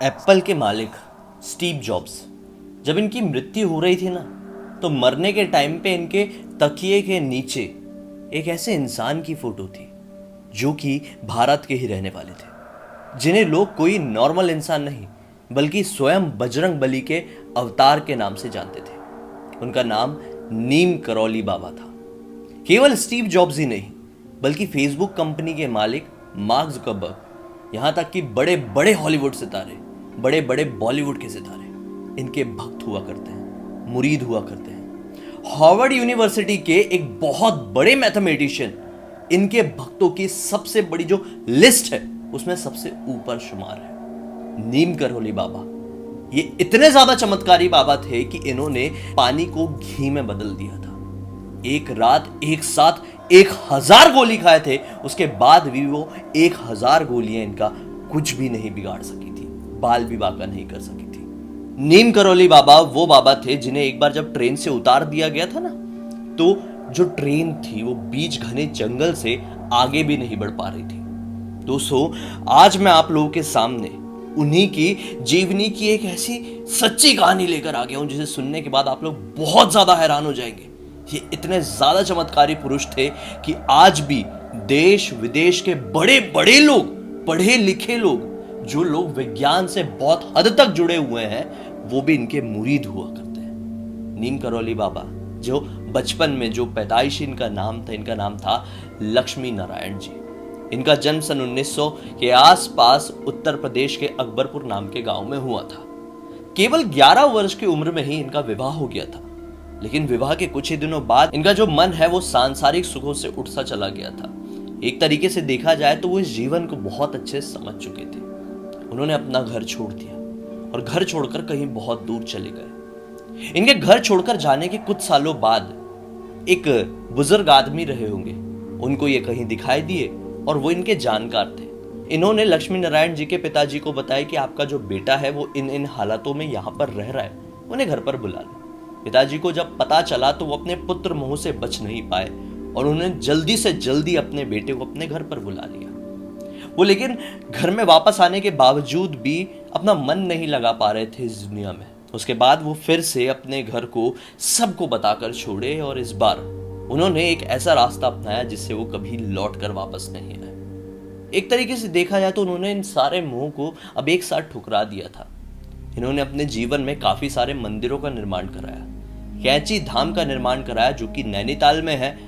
Apple के मालिक Steve jobs, जब इनकी मृत्यु हो रही थी ना, तो मरने के टाइम पे इनके तकिए के नीचे एक ऐसे इंसान की फोटो थी जो कि भारत के ही रहने वाले थे, जिन्हें लोग कोई नॉर्मल इंसान नहीं बल्कि स्वयं बजरंग बली के अवतार के नाम से जानते थे। उनका नाम नीम करौली बाबा था। केवल स्टीव जॉब्स ही नहीं बल्कि फेसबुक कंपनी के मालिक मार्क जुकरबर्ग, यहां तक कि बड़े बड़े हॉलीवुड सितारे, बड़े बड़े बॉलीवुड के सितारे इनके भक्त हुआ करते हैं, मुरीद हुआ करते हैं। हार्वर्ड यूनिवर्सिटी के एक बहुत बड़े मैथमेटिशियन इनके भक्तों की सबसे बड़ी जो लिस्ट है उसमें सबसे ऊपर शुमार है। नीम करौली बाबा ये इतने ज्यादा चमत्कारी बाबा थे कि इन्होंने पानी को घी में बदल दिया था। एक रात एक साथ 1000 गोली खाए थे, उसके बाद भी वो 1000 गोलियां इनका कुछ भी नहीं बिगाड़ सकी थी, बाल भी बांका नहीं कर सकी थी। नीम करौली बाबा वो बाबा थे जिन्हें एक बार जब ट्रेन से उतार दिया गया था ना, तो जो ट्रेन थी वो बीच घने जंगल से आगे भी नहीं बढ़ पा रही थी। दोस्तों, आज मैं आप लोगों के सामने उन्हीं की जीवनी की एक ऐसी सच्ची कहानी लेकर आ गया हूं जिसे सुनने के बाद आप लोग बहुत ज्यादा हैरान हो जाएंगे। ये इतने ज्यादा चमत्कारी पुरुष थे कि आज भी देश विदेश के बड़े बड़े लोग, पढ़े लिखे लोग, जो लोग विज्ञान से बहुत हद तक जुड़े हुए हैं, वो भी इनके मुरीद हुआ करते हैं। नीम करौली बाबा, जो बचपन में जो पैदाइशी इनका नाम था, इनका नाम था लक्ष्मी नारायण जी। इनका जन्म सन 1900 के आसपास उत्तर प्रदेश के अकबरपुर नाम के गांव में हुआ था। केवल 11 वर्ष की उम्र में ही इनका विवाह हो गया था, लेकिन विवाह के कुछ ही दिनों बाद इनका जो मन है वो सांसारिक सुखों से उठ सा चला गया था। एक तरीके से देखा जाए तो वो इस जीवन को बहुत अच्छे से समझ चुके थे। उन्होंने अपना घर छोड़ दिया और घर छोड़कर कहीं बहुत दूर चले गए। इनके घर छोड़कर जाने के कुछ सालों बाद एक बुजुर्ग आदमी रहे होंगे, उनको ये कहीं दिखाई दिए और वो इनके जानकार थे। इन्होंने लक्ष्मी नारायण जी के पिताजी को बताया कि आपका जो बेटा है वो इन हालातों में यहाँ पर रह रहा है, उन्हें घर पर बुला लो। पिताजी को जब पता चला तो वो अपने पुत्र मोह से बच नहीं पाए और उन्होंने जल्दी से जल्दी अपने बेटे को अपने घर पर बुला लिया। वो लेकिन घर में वापस आने के बावजूद भी अपना मन नहीं लगा पा रहे थे इस दुनिया में। उसके बाद वो फिर से अपने घर को सबको बताकर छोड़े और इस बार उन्होंने एक ऐसा रास्ता अपनाया जिससे वो कभी लौट कर वापस नहीं आए। एक तरीके से देखा जाए तो उन्होंने इन सारे मोह को अब एक साथ ठुकरा दिया था। इन्होंने अपने जीवन में काफी सारे मंदिरों का निर्माण कराया, कैंची धाम का निर्माण कराया जो कि नैनीताल में है,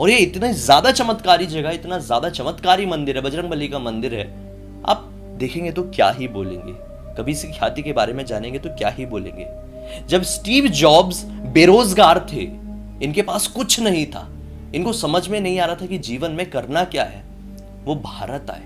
और ये इतनी ज्यादा चमत्कारी जगह, इतना ज्यादा चमत्कारी मंदिर है, बजरंगबली का मंदिर है। आप देखेंगे तो क्या ही बोलेंगे, कभी इसकी ख्याति के बारे में जानेंगे तो क्या ही बोलेंगे। जब स्टीव जॉब्स बेरोजगार थे, इनके पास कुछ नहीं था, इनको समझ में नहीं आ रहा था कि जीवन में करना क्या है, वो भारत आए,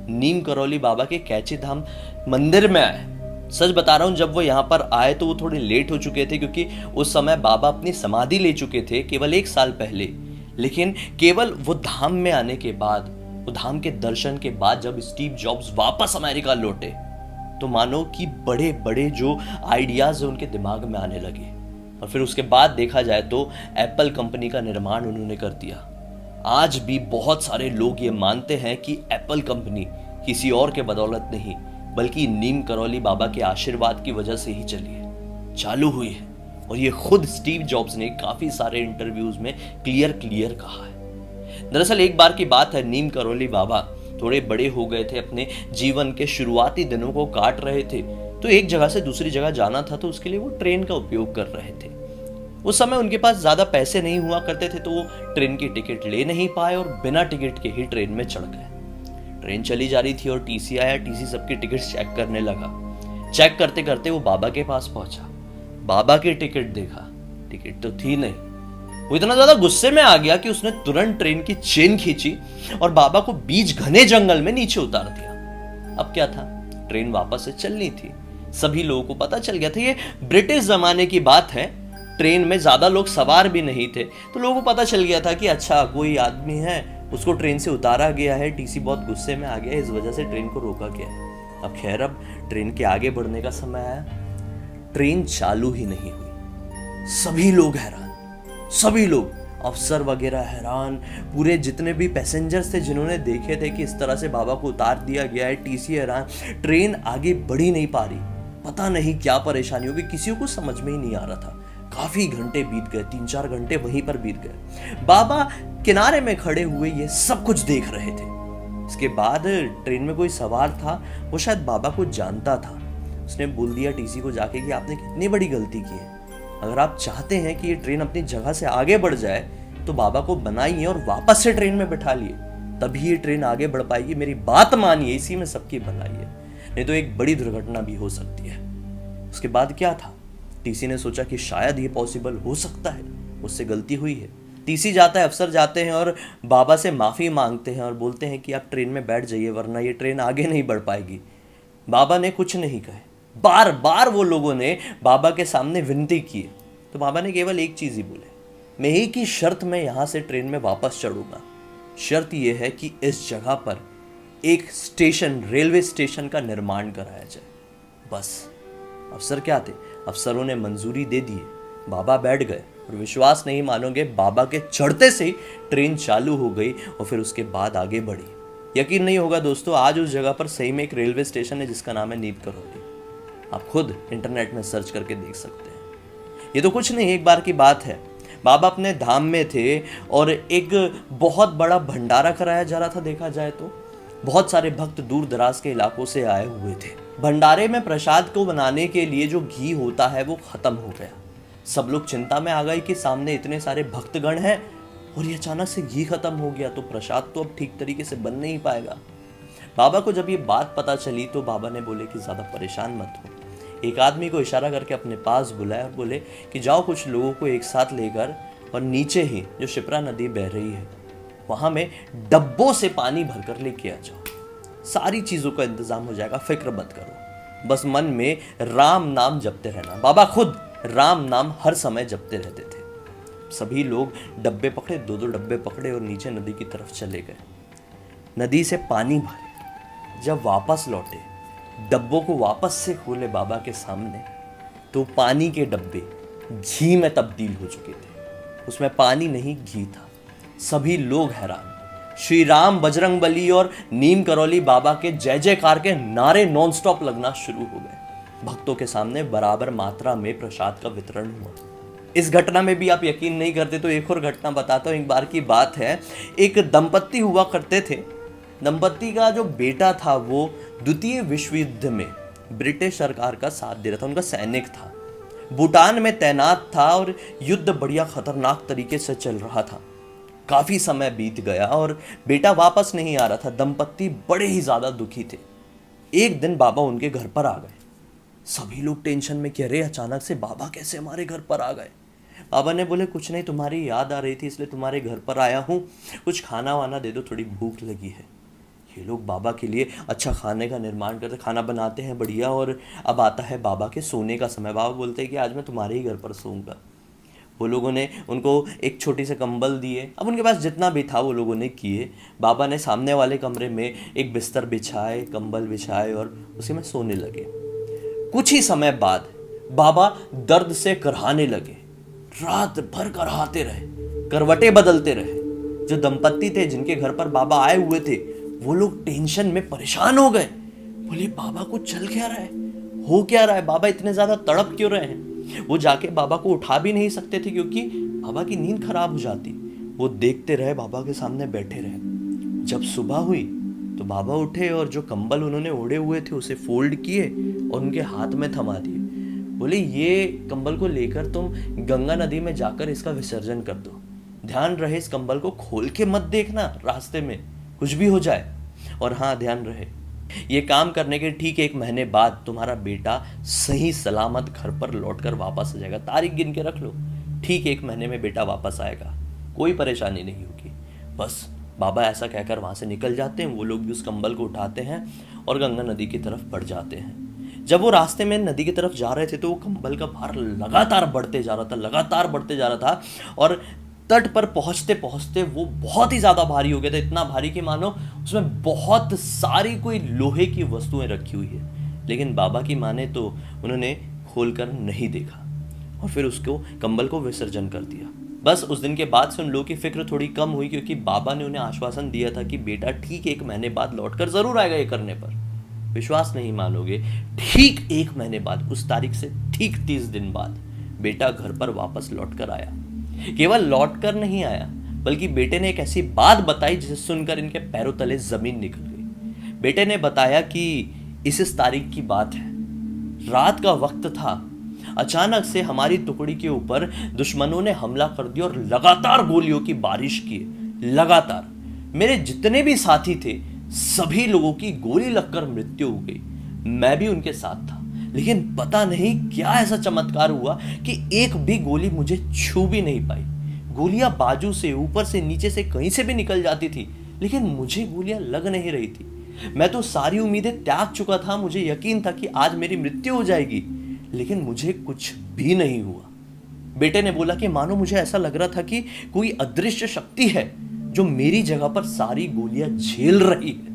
नीम करौली बाबा के कैंची धाम मंदिर में आए। सच बता रहा हूं, जब वो यहां पर आए तो वो थोड़े लेट हो चुके थे, क्योंकि उस समय बाबा अपनी समाधि ले चुके थे केवल 1 साल पहले। लेकिन केवल वो धाम में आने के बाद, वो धाम के दर्शन के बाद जब स्टीव जॉब्स वापस अमेरिका लौटे तो मानो कि बड़े बड़े जो आइडियाज है उनके दिमाग में आने लगे। और फिर उसके बाद देखा जाए तो एप्पल कंपनी का निर्माण उन्होंने कर दिया। आज भी बहुत सारे लोग ये मानते हैं कि एप्पल कंपनी किसी और के बदौलत नहीं बल्कि नीम करौली बाबा के आशीर्वाद की वजह से ही चालू हुई है। और ये खुद स्टीव जॉब्स ने काफी सारे इंटरव्यूज में क्लियर कहा है। दरअसल एक बार की बात है, नीम करौली बाबा थोड़े बड़े हो गए थे, अपने जीवन के शुरुआती दिनों को काट रहे थे, तो एक जगह से दूसरी जगह जाना था, तो उसके लिए वो ट्रेन का उपयोग कर रहे थे। उस समय उनके पास ज्यादा पैसे नहीं हुआ करते थे, तो वो ट्रेन की टिकट ले नहीं पाए और बिना टिकट के ही ट्रेन में चढ़ गए। ट्रेन चली जा रही थी और टीसी आया, टीसी सबकी टिकट चेक करने लगा। चेक करते करते वो बाबा के पास पहुंचा, बाबा की टिकट देखा, टिकट तो थी नहीं। वो इतना ज्यादा गुस्से में आ गया कि उसने तुरंत ट्रेन की चेन खींची और बाबा को बीच घने जंगल में नीचे उतार दिया। अब क्या था, ट्रेन वापस से चलनी थी। सभी लोगों को पता चल गया था, ये ब्रिटिश जमाने की बात है, ट्रेन में ज्यादा लोग सवार भी नहीं थे, तो लोगों को पता चल गया था कि अच्छा कोई आदमी है, उसको ट्रेन से उतारा गया है, टीसी बहुत गुस्से में आ गया, इस वजह से ट्रेन को रोका गया। अब खैर, अब ट्रेन के आगे बढ़ने का समय आया, ट्रेन चालू ही नहीं हुई। सभी लोग हैरान, सभी लोग, अफसर वगैरह हैरान, पूरे जितने भी पैसेंजर्स थे जिन्होंने देखे थे कि इस तरह से बाबा को उतार दिया गया है, टीसी हैरान, ट्रेन आगे बढ़ ही नहीं पा रही, पता नहीं क्या परेशानी होगी, किसी को समझ में ही नहीं आ रहा था। काफी घंटे बीत गए, 3-4 घंटे वहीं पर बीत गए। बाबा किनारे में खड़े हुए ये सब कुछ देख रहे थे। इसके बाद ट्रेन में कोई सवार था, वो शायद बाबा को जानता था। उसने बोल दिया टीसी को जाके कि आपने कितनी बड़ी गलती की है, अगर आप चाहते हैं कि ये ट्रेन अपनी जगह से आगे बढ़ जाए तो बाबा को बनाइए और वापस से ट्रेन में बिठा लिए, तभी ये ट्रेन आगे बढ़ पाएगी। मेरी बात मानिए, इसी में सबकी भलाई है, नहीं तो एक बड़ी दुर्घटना भी हो सकती है। उसके बाद क्या था, टीसी ने सोचा कि शायद ये पॉसिबल हो सकता है, उससे गलती हुई है। टीसी जाता है, अफसर जाते हैं और बाबा से माफ़ी मांगते हैं और बोलते हैं कि आप ट्रेन में बैठ जाइए वरना ये ट्रेन आगे नहीं बढ़ पाएगी। बाबा ने कुछ नहीं कहे, बार बार वो लोगों ने बाबा के सामने विनती की, तो बाबा ने केवल एक चीज़ ही बोले, मैं एक ही शर्त में यहाँ से ट्रेन में वापस चढ़ूंगा। शर्त यह है कि इस जगह पर एक स्टेशन, रेलवे स्टेशन का निर्माण कराया जाए। बस। अफसर क्या थे, अफसरों ने मंजूरी दे दी, बाबा बैठ गए और विश्वास नहीं मानोगे, बाबा के चढ़ते से ही ट्रेन चालू हो गई और फिर उसके बाद आगे बढ़ी। यकीन नहीं होगा दोस्तों, आज उस जगह पर सही में एक रेलवे स्टेशन है जिसका नाम है नीम करौली। आप खुद इंटरनेट में सर्च करके देख सकते हैं। ये तो कुछ नहीं, एक बार की बात है, बाबा अपने धाम में थे और एक बहुत बड़ा भंडारा कराया जा रहा था। देखा जाए तो बहुत सारे भक्त दूर दराज के इलाकों से आए हुए थे। भंडारे में प्रसाद को बनाने के लिए जो घी होता है वो खत्म हो गया। सब लोग चिंता में आ गए कि सामने इतने सारे भक्तगण हैं और ये अचानक से घी खत्म हो गया तो प्रसाद तो अब ठीक तरीके से बन नहीं पाएगा। बाबा को जब ये बात पता चली तो बाबा ने बोले कि ज़्यादा परेशान मत हो। एक आदमी को इशारा करके अपने पास बुलाया और बोले कि जाओ कुछ लोगों को एक साथ लेकर और नीचे ही जो शिप्रा नदी बह रही है वहाँ में डब्बों से पानी भरकर लेके आ जाओ, सारी चीज़ों का इंतजाम हो जाएगा, फिक्र मत करो, बस मन में राम नाम जपते रहना। बाबा खुद राम नाम हर समय जपते रहते थे। सभी लोग डब्बे पकड़े, 2-2 डब्बे पकड़े और नीचे नदी की तरफ चले गए। नदी से पानी भरे, जब वापस लौटे, डब्बों को वापस से खोले बाबा के सामने, तो पानी के डब्बे घी में तब्दील हो चुके थे। उसमें पानी नहीं, घी था। सभी लोग हैरान। श्री राम, बजरंग बली और नीम करौली बाबा के जय जयकार के नारे नॉनस्टॉप लगना शुरू हो गए। भक्तों के सामने बराबर मात्रा में प्रसाद का वितरण हुआ। इस घटना में भी आप यकीन नहीं करते तो एक और घटना बताता हूँ। एक बार की बात है, एक दंपत्ति हुआ करते थे। दंपत्ति का जो बेटा था वो द्वितीय विश्व युद्ध में ब्रिटिश सरकार का साथ दे रहा था, उनका सैनिक था, भूटान में तैनात था और युद्ध बढ़िया खतरनाक तरीके से चल रहा था। काफी समय बीत गया और बेटा वापस नहीं आ रहा था। दंपत्ति बड़े ही ज्यादा दुखी थे। एक दिन बाबा उनके घर पर आ गए। सभी लोग टेंशन में, कह रहे अचानक से बाबा कैसे हमारे घर पर आ गए। बाबा ने बोले कुछ नहीं, तुम्हारी याद आ रही थी इसलिए तुम्हारे घर पर आया हूँ, कुछ खाना वाना दे दो, थोड़ी भूख लगी है। ये लोग बाबा के लिए अच्छा खाने का निर्माण करते, खाना बनाते हैं बढ़िया। और अब आता है बाबा के सोने का समय। बाबा बोलते हैं कि आज मैं तुम्हारे ही घर पर सोऊंगा। वो लोगों ने उनको एक छोटी से कंबल दिए। अब उनके पास जितना भी था वो लोगों ने किए। बाबा ने सामने वाले कमरे में एक बिस्तर बिछाए, कंबल बिछाए और उसी में सोने लगे। कुछ ही समय बाद बाबा दर्द से करहाने लगे। रात भर करहाते रहे, करवटें बदलते रहे। जो दंपत्ति थे जिनके घर पर बाबा आए हुए थे वो लोग टेंशन में परेशान हो गए। बोले बाबा को चल क्या रहा है, हो क्या रहा है, बाबा इतने ज्यादा तड़प क्यों रहे हैं। वो जाके बाबा को उठा भी नहीं सकते थे क्योंकि बाबा की नींद खराब हो जाती। वो देखते रहे, बाबा के सामने बैठे रहे। जब सुबह हुई तो बाबा उठे और जो कंबल उन्होंने ओढ़े हुए थे उसे फोल्ड किए और उनके हाथ में थमा दिए। बोले ये कंबल को लेकर तुम गंगा नदी में जाकर इसका विसर्जन कर दो। ध्यान रहे इस कंबल को खोल के मत देखना, रास्ते में कुछ भी हो जाए। और हाँ, ध्यान रहे ये काम करने के ठीक 1 महीने बाद तुम्हारा बेटा सही सलामत घर पर लौटकर वापस आ जाएगा। तारीख गिन के रख लो, ठीक 1 महीने में बेटा वापस आएगा, कोई परेशानी नहीं होगी। बस बाबा ऐसा कहकर वहां से निकल जाते हैं। वो लोग भी उस कंबल को उठाते हैं और गंगा नदी की तरफ बढ़ जाते हैं। जब वो रास्ते में नदी की तरफ जा रहे थे तो वो कंबल का भार लगातार बढ़ते जा रहा था और तट पर पहुंचते पहुंचते वो बहुत ही ज़्यादा भारी हो गया था। इतना भारी कि मानो उसमें बहुत सारी कोई लोहे की वस्तुएं रखी हुई है। लेकिन बाबा की माने तो उन्होंने खोलकर नहीं देखा और फिर उसको कंबल को विसर्जन कर दिया। बस उस दिन के बाद से उन लोगों की फिक्र थोड़ी कम हुई, क्योंकि बाबा ने उन्हें आश्वासन दिया था कि बेटा ठीक 1 महीने बाद लौटकर जरूर आएगा ये करने पर। विश्वास नहीं मानोगे, ठीक 1 महीने बाद, उस तारीख से ठीक 30 दिन बाद बेटा घर पर वापस लौट कर आया। केवल लौट कर नहीं आया, बल्कि बेटे ने एक ऐसी बात बताई जिसे सुनकर इनके पैरों तले जमीन निकल गई। बेटे ने बताया कि इस तारीख की बात है, रात का वक्त था, अचानक से हमारी टुकड़ी के ऊपर दुश्मनों ने हमला कर दिया और लगातार गोलियों की बारिश की। लगातार मेरे जितने भी साथी थे सभी लोगों की गोली लगकर मृत्यु हो गई। मैं भी उनके साथ था, लेकिन पता नहीं क्या ऐसा चमत्कार हुआ कि एक भी गोली मुझे छू भी नहीं पाई। गोलियां बाजू से, ऊपर से, नीचे से, कहीं से भी निकल जाती थी, लेकिन मुझे गोलियां लग नहीं रही थी। मैं तो सारी उम्मीदें त्याग चुका था। मुझे यकीन था कि आज मेरी मृत्यु हो जाएगी, लेकिन मुझे कुछ भी नहीं हुआ। बेटे ने बोला कि मानो मुझे ऐसा लग रहा था कि कोई अदृश्य शक्ति है जो मेरी जगह पर सारी गोलियां झेल रही है।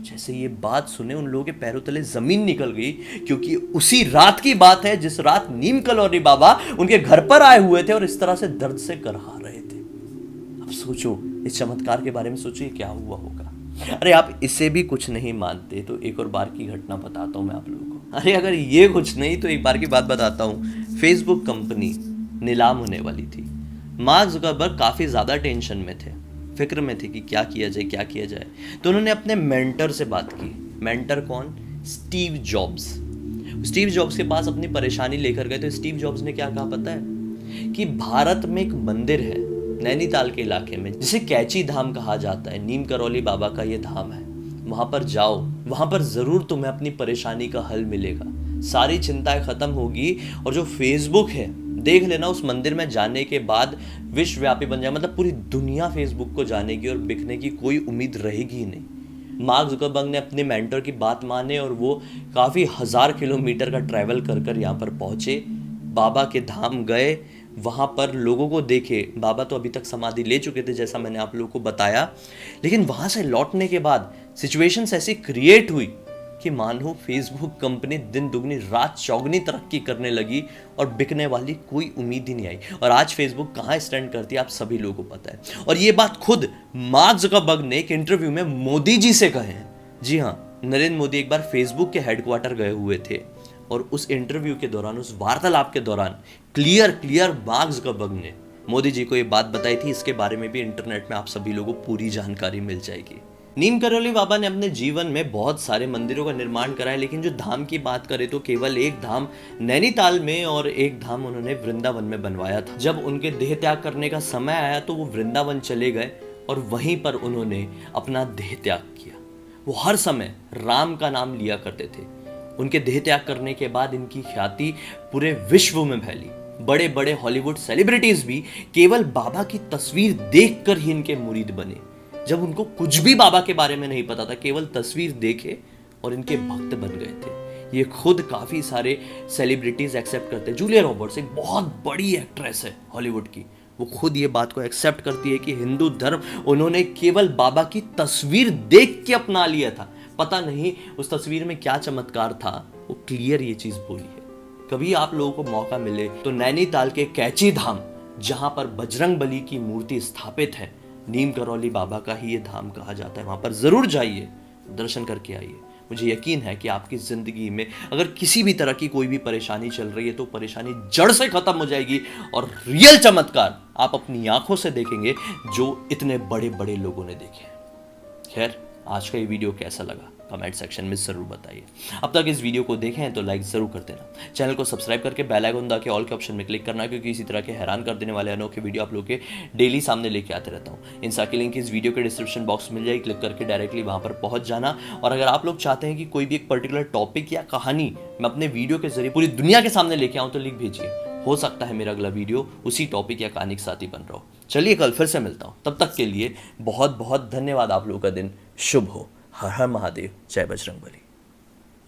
जैसे ये बात सुने उन लोगों के पैरों तले जमीन निकल गई, क्योंकि उसी रात की बात है जिस रात नीम करोली बाबा उनके घर पर आए हुए थे और इस तरह से दर्द से करहा रहे थे। अब सोचो, इस चमत्कार के बारे में सोचिए क्या हुआ होगा। अरे आप इससे भी कुछ नहीं मानते तो एक और बार की घटना बताता हूं मैं आप लोगों को। अरे अगर ये कुछ नहीं तो एक बार की बात बताता हूं। फेसबुक कंपनी नीलाम होने वाली थी। मार्क जुकरबर्ग काफी ज्यादा टेंशन में थे, फिक्र में थे कि क्या किया जाए, क्या किया जाए। तो उन्होंने अपने मेंटर से बात की। मेंटर कौन? Steve jobs. स्टीव जॉब्स के पास अपनी परेशानी लेकर गए तो स्टीव जॉब्स ने क्या कहा पता है? कि भारत में एक मंदिर है नैनीताल के इलाके में जिसे कैची धाम कहा जाता है। नीम करोली बाबा का ये धाम है। वहां पर जाओ, वहां पर जरूर तुम्हें अपनी परेशानी का हल मिलेगा, सारी चिंताएं खत्म होगी। और जो फेसबुक है देख लेना, उस मंदिर में जाने के बाद विश्वव्यापी बन जाए, मतलब पूरी दुनिया फेसबुक को जानेगी और बिकने की कोई उम्मीद रहेगी ही नहीं। मार्क जुकरबर्ग ने अपने मेंटर की बात माने और वो काफ़ी 1000 किलोमीटर का ट्रैवल कर कर यहाँ पर पहुँचे। बाबा के धाम गए, वहाँ पर लोगों को देखे। बाबा तो अभी तक समाधि ले चुके थे जैसा मैंने आप लोगों को बताया, लेकिन वहाँ से लौटने के बाद सिचुएशंस ऐसी क्रिएट हुई कि मानो फेसबुक कंपनी दिन दुगनी रात चौगनी तरक्की करने लगी और बिकने वाली कोई उम्मीद ही नहीं आई। और आज फेसबुक कहाँ स्टैंड करती है आप सभी लोगों को पता है। और ये बात खुद मार्क जुकरबर्ग ने एक इंटरव्यू में मोदी जी से कहे हैं। जी हाँ, नरेंद्र मोदी एक बार फेसबुक के हेडक्वार्टर गए हुए थे और उस इंटरव्यू के दौरान, उस वार्तालाप के दौरान क्लियर मार्क जुकरबर्ग ने मोदी जी को ये बात बताई थी। इसके बारे में भी इंटरनेट में आप सभी लोगों को पूरी जानकारी मिल जाएगी। नीम करोली बाबा ने अपने जीवन में बहुत सारे मंदिरों का निर्माण कराया, लेकिन जो धाम की बात करें तो केवल एक धाम नैनीताल में और एक धाम उन्होंने वृंदावन में बनवाया था। जब उनके देह त्याग करने का समय आया तो वो वृंदावन चले गए और वहीं पर उन्होंने अपना देह त्याग किया। वो हर समय राम का नाम लिया करते थे। उनके देह त्याग करने के बाद इनकी ख्याति पूरे विश्व में फैली। बड़े बड़े हॉलीवुड सेलिब्रिटीज भी केवल बाबा की तस्वीर देखकर ही इनके मुरीद बने। जब उनको कुछ भी बाबा के बारे में नहीं पता था, केवल तस्वीर देखे और इनके भक्त बन गए थे। ये खुद काफी सारे सेलिब्रिटीज एक्सेप्ट करते हैं। जूलिया रॉबर्ट्स एक बहुत बड़ी एक्ट्रेस है हॉलीवुड की, वो खुद ये बात को एक्सेप्ट करती है कि हिंदू धर्म उन्होंने केवल बाबा की तस्वीर देख के अपना लिया था। पता नहीं उस तस्वीर में क्या चमत्कार था, वो क्लियर ये चीज बोली है। कभी आप लोगों को मौका मिले तो नैनीताल के कैची धाम, जहां पर बजरंग बली की मूर्ति स्थापित है, नीम करोली बाबा का ही ये धाम कहा जाता है, वहां पर जरूर जाइए, दर्शन करके आइए। मुझे यकीन है कि आपकी जिंदगी में अगर किसी भी तरह की कोई भी परेशानी चल रही है तो परेशानी जड़ से खत्म हो जाएगी और रियल चमत्कार आप अपनी आंखों से देखेंगे जो इतने बड़े बड़े लोगों ने देखे। खैर, आज का ये वीडियो कैसा लगा कमेंट सेक्शन में जरूर बताइए। अब तक इस वीडियो को देखें हैं तो लाइक जरूर कर देना, चैनल को सब्सक्राइब करके बेल आइकन दबा के ऑल के ऑप्शन में क्लिक करना, क्योंकि इसी तरह के हैरान कर देने वाले अनोखे वीडियो आप लोग के डेली सामने लेके आते रहता हूँ। इन सारी लिंक इस वीडियो के डिस्क्रिप्शन बॉक्स में मिल जाएगी, क्लिक करके डायरेक्टली वहां पर पहुंच जाना। और अगर आप लोग चाहते हैं कि कोई भी एक पर्टिकुलर टॉपिक या कहानी मैं अपने वीडियो के जरिए पूरी दुनिया के सामने लेके आऊँ तो लिख भेजिए, हो सकता है मेरा अगला वीडियो उसी टॉपिक या कहानी के साथ ही बन रहा हो। चलिए कल फिर से मिलता हूँ, तब तक के लिए बहुत बहुत धन्यवाद। आप लोगों का दिन शुभ हो। हर हर महादेव, जय बजरंगबली।